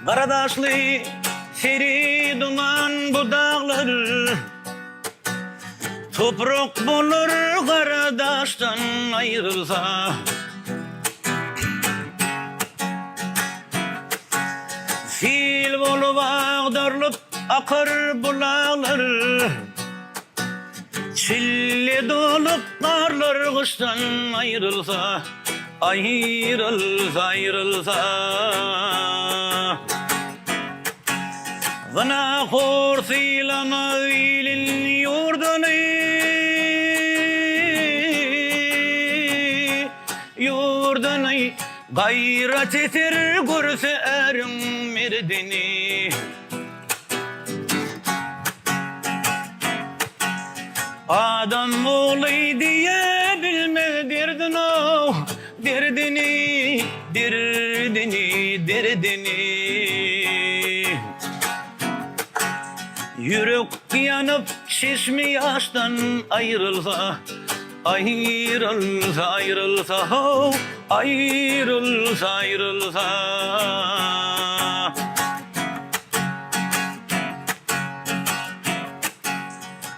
Karadaşlı seri duman bu dağlar, toprak bulur karadaştan ayrılsa. Fil bolup ağdarlıp akar bulağlar, çille dolup karlar kıştan ayrılsa. Ayrılsa, ayrılsa. Gına korsilama ilin yurdunu, yurdunu gayret etir görse erim merdini. Adam olayı diye bilmez derdin o, derdini, derdini, derdini. Yürek yanıp şişmi yaştan ayrılsa, ayrılsa, ayrılsa, oh, ayrılsa, ayrılsa.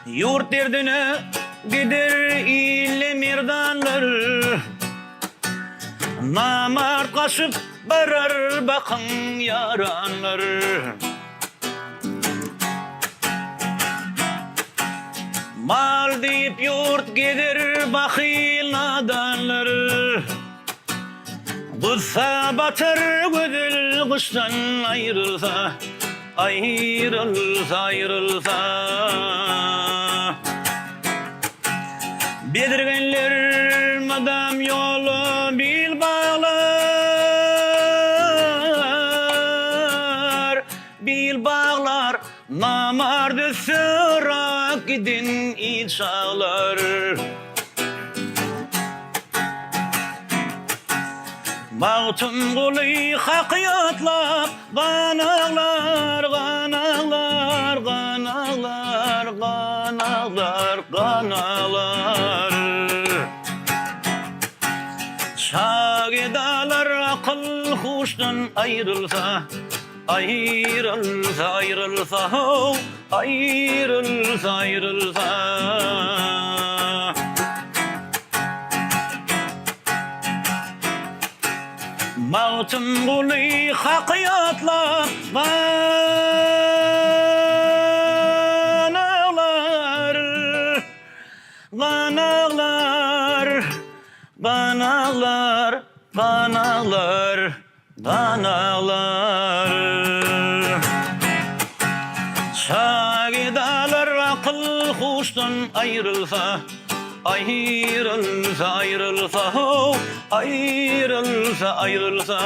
Yurt derdine gider ile merdanlar, namart kaşıp barar bakın yaranlar. Mal deyip yurt gider bakil nadanlar, kutsa batır güdül kıştan ayrılsa, ayrılsa, ayrılsa. Bedirgenler madam yolu bil bağlar, bil bağlar. Namardı sırak gidin içağlar. Mağtun kuli hakiyatla ganağlar, ganağlar, ganağlar, ganağlar, ganağlar. Şagidalar akıl huştan ayrılsa, ayrılsa, ayrılsa, oh, ayrılsa, ayrılsa. Mağtun kuli hakiyatla ganağlar, ganağlar, ganağlar, ganağlar, ganağlar. Şagidalar akıl huştan ayrılsa, ayrılsa, ayrılsa, oh, ayrılsa, ayrılsa.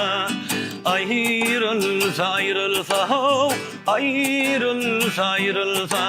Ayrılsa, ayrılsa, oh, ayrılsa, ayrılsa.